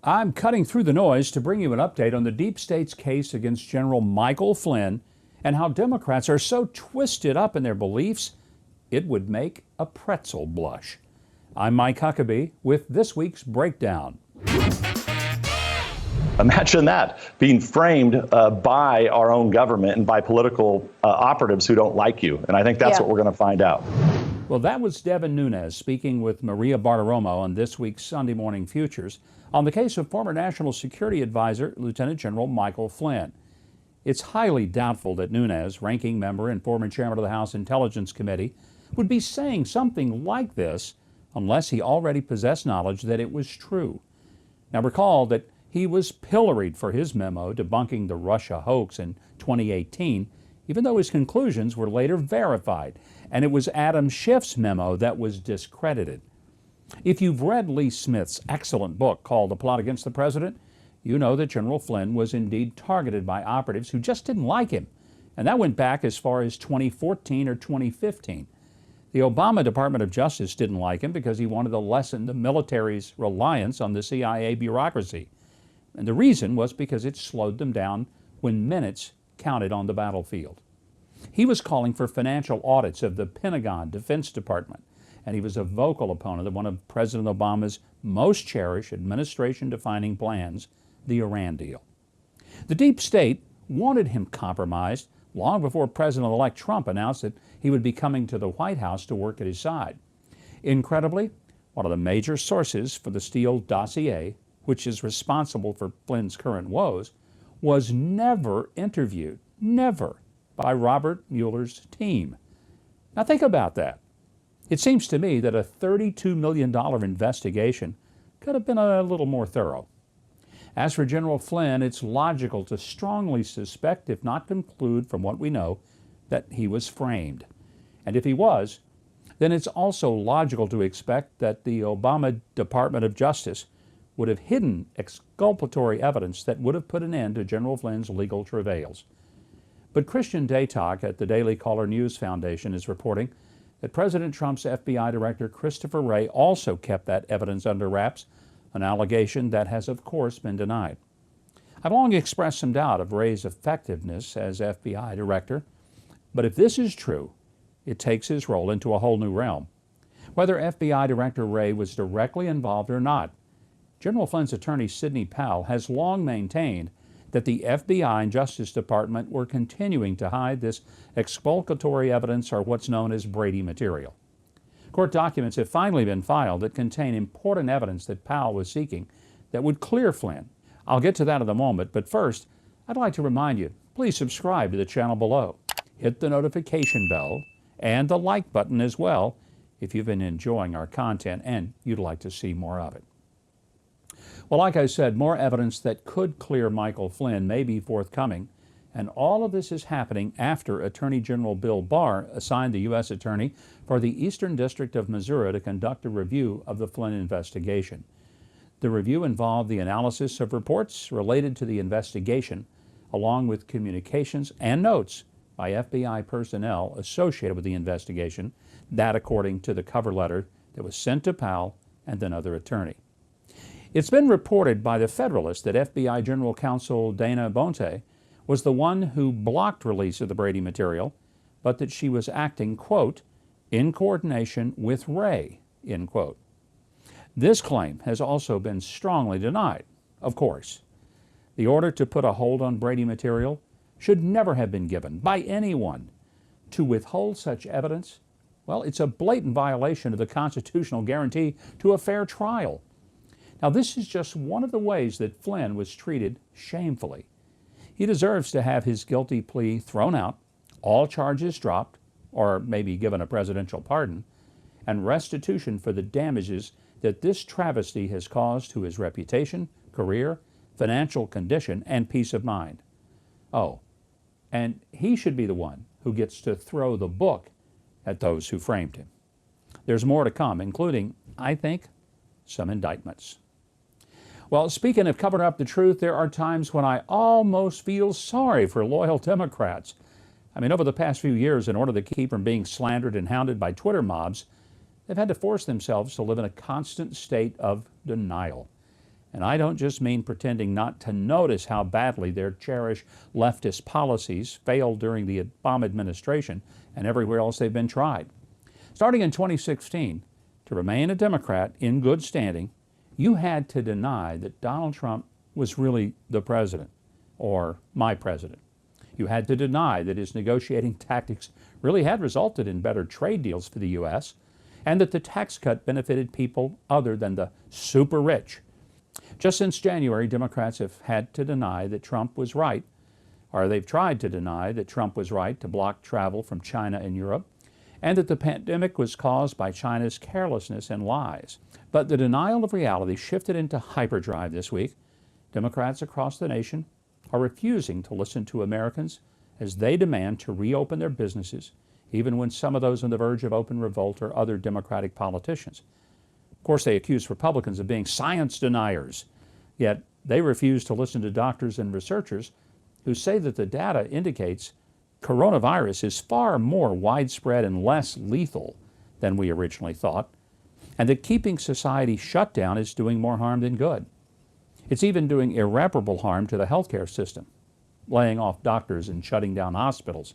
I'm cutting through the noise to bring you an update on the deep state's case against General Michael Flynn and how Democrats are so twisted up in their beliefs it would make a pretzel blush. I'm Mike Huckabee with this week's breakdown. Imagine that, being framed by our own government and by political operatives who don't like you. And I think that's what we're going to find out. Well, that was Devin Nunes speaking with Maria Bartiromo on this week's Sunday Morning Futures on the case of former National Security Advisor Lieutenant General Michael Flynn. It's highly doubtful that Nunes, ranking member and former chairman of the House Intelligence Committee, would be saying something like this unless he already possessed knowledge that it was true. Now recall that he was pilloried for his memo debunking the Russia hoax in 2018, even though his conclusions were later verified, and it was Adam Schiff's memo that was discredited. If you've read Lee Smith's excellent book called The Plot Against the President, you know that General Flynn was indeed targeted by operatives who just didn't like him, and that went back as far as 2014 or 2015. The Obama Department of Justice didn't like him because he wanted to lessen the military's reliance on the CIA bureaucracy. And the reason was because it slowed them down when minutes counted on the battlefield. He was calling for financial audits of the Pentagon Defense Department, and he was a vocal opponent of one of President Obama's most cherished administration-defining plans, the Iran deal. The deep state wanted him compromised long before President-elect Trump announced that he would be coming to the White House to work at his side. Incredibly, one of the major sources for the Steele dossier, which is responsible for Flynn's current woes, was never interviewed, never, by Robert Mueller's team. Now think about that. It seems to me that a $32 million investigation could have been a little more thorough. As for General Flynn, it's logical to strongly suspect, if not conclude from what we know, that he was framed. And if he was, then it's also logical to expect that the Obama Department of Justice would have hidden exculpatory evidence that would have put an end to General Flynn's legal travails. But Christian Daytalk at the Daily Caller News Foundation is reporting that President Trump's FBI Director Christopher Wray also kept that evidence under wraps, an allegation that has of course been denied. I've long expressed some doubt of Wray's effectiveness as FBI Director, but if this is true, it takes his role into a whole new realm. Whether FBI Director Wray was directly involved or not, General Flynn's attorney Sidney Powell has long maintained that the FBI and Justice Department were continuing to hide this exculpatory evidence, or what's known as Brady material. Court documents have finally been filed that contain important evidence that Powell was seeking that would clear Flynn. I'll get to that in a moment, but first, I'd like to remind you, please subscribe to the channel below. Hit the notification bell and the like button as well if you've been enjoying our content and you'd like to see more of it. Well, like I said, more evidence that could clear Michael Flynn may be forthcoming, and all of this is happening after Attorney General Bill Barr assigned the U.S. Attorney for the Eastern District of Missouri to conduct a review of the Flynn investigation. The review involved the analysis of reports related to the investigation, along with communications and notes by FBI personnel associated with the investigation, that according to the cover letter that was sent to Powell and another attorney. It's been reported by the Federalist that FBI General Counsel Dana Bonte was the one who blocked release of the Brady material, but that she was acting, quote, in coordination with Wray, end quote. This claim has also been strongly denied, of course. The order to put a hold on Brady material should never have been given by anyone. To withhold such evidence, well, it's a blatant violation of the constitutional guarantee to a fair trial. Now, this is just one of the ways that Flynn was treated shamefully. He deserves to have his guilty plea thrown out, all charges dropped, or maybe given a presidential pardon, and restitution for the damages that this travesty has caused to his reputation, career, financial condition, and peace of mind. Oh, and he should be the one who gets to throw the book at those who framed him. There's more to come, including, I think, some indictments. Well, speaking of covering up the truth, there are times when I almost feel sorry for loyal Democrats. I mean, over the past few years, in order to keep from being slandered and hounded by Twitter mobs, they've had to force themselves to live in a constant state of denial. And I don't just mean pretending not to notice how badly their cherished leftist policies failed during the Obama administration and everywhere else they've been tried. Starting in 2016, to remain a Democrat in good standing, you had to deny that Donald Trump was really the president, or my president. You had to deny that his negotiating tactics really had resulted in better trade deals for the U.S., and that the tax cut benefited people other than the super rich. Just since January, Democrats have had to deny that Trump was right, or they've tried to deny that Trump was right to block travel from China and Europe, and that the pandemic was caused by China's carelessness and lies. But the denial of reality shifted into hyperdrive this week. Democrats across the nation are refusing to listen to Americans as they demand to reopen their businesses, even when some of those on the verge of open revolt are other Democratic politicians. Of course, they accuse Republicans of being science deniers, yet they refuse to listen to doctors and researchers who say that the data indicates coronavirus is far more widespread and less lethal than we originally thought, and that keeping society shut down is doing more harm than good. It's even doing irreparable harm to the healthcare system, laying off doctors and shutting down hospitals,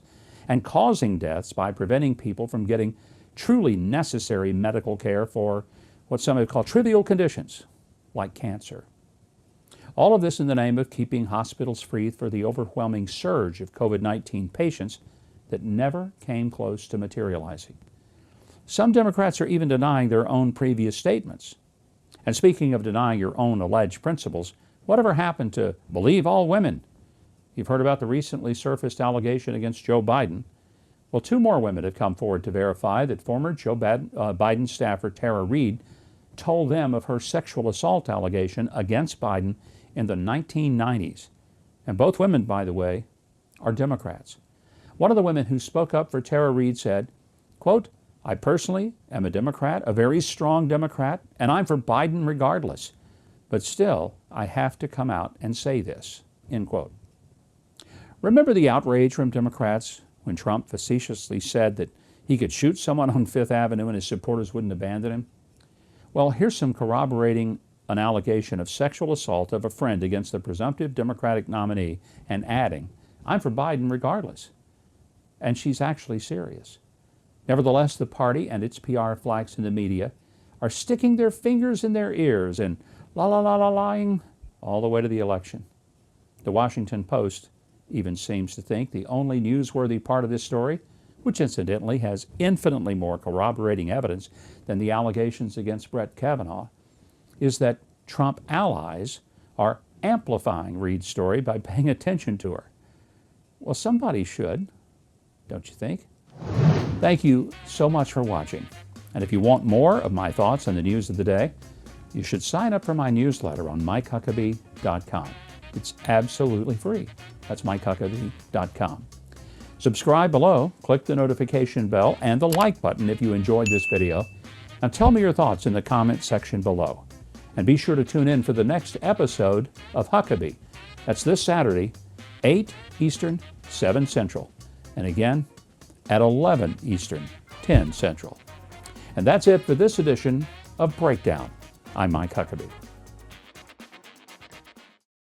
and causing deaths by preventing people from getting truly necessary medical care for what some have called trivial conditions, like cancer. All of this in the name of keeping hospitals free for the overwhelming surge of COVID-19 patients that never came close to materializing. Some Democrats are even denying their own previous statements. And speaking of denying your own alleged principles, whatever happened to believe all women? You've heard about the recently surfaced allegation against Joe Biden. Well, 2 more women have come forward to verify that former Joe Biden staffer Tara Reade told them of her sexual assault allegation against Biden in the 1990s. And both women, by the way, are Democrats. One of the women who spoke up for Tara Reade said, quote, "I personally am a Democrat, a very strong Democrat, and I'm for Biden regardless. But still, I have to come out and say this," end quote. Remember the outrage from Democrats when Trump facetiously said that he could shoot someone on Fifth Avenue and his supporters wouldn't abandon him? Well, here's some corroborating an allegation of sexual assault of a friend against the presumptive Democratic nominee, and adding, "I'm for Biden regardless." And she's actually serious. Nevertheless, the party and its PR flags in the media are sticking their fingers in their ears and lying all the way to the election. The Washington Post even seems to think the only newsworthy part of this story, which incidentally has infinitely more corroborating evidence than the allegations against Brett Kavanaugh, is that Trump allies are amplifying Reade's story by paying attention to her. Well, somebody should, don't you think? Thank you so much for watching. And if you want more of my thoughts on the news of the day, you should sign up for my newsletter on MikeHuckabee.com. It's absolutely free. That's MikeHuckabee.com. Subscribe below, click the notification bell and the like button if you enjoyed this video, and tell me your thoughts in the comment section below. And be sure to tune in for the next episode of Huckabee. That's this Saturday, 8 Eastern, 7 Central. And again, at 11 Eastern, 10 Central. And that's it for this edition of Breakdown. I'm Mike Huckabee.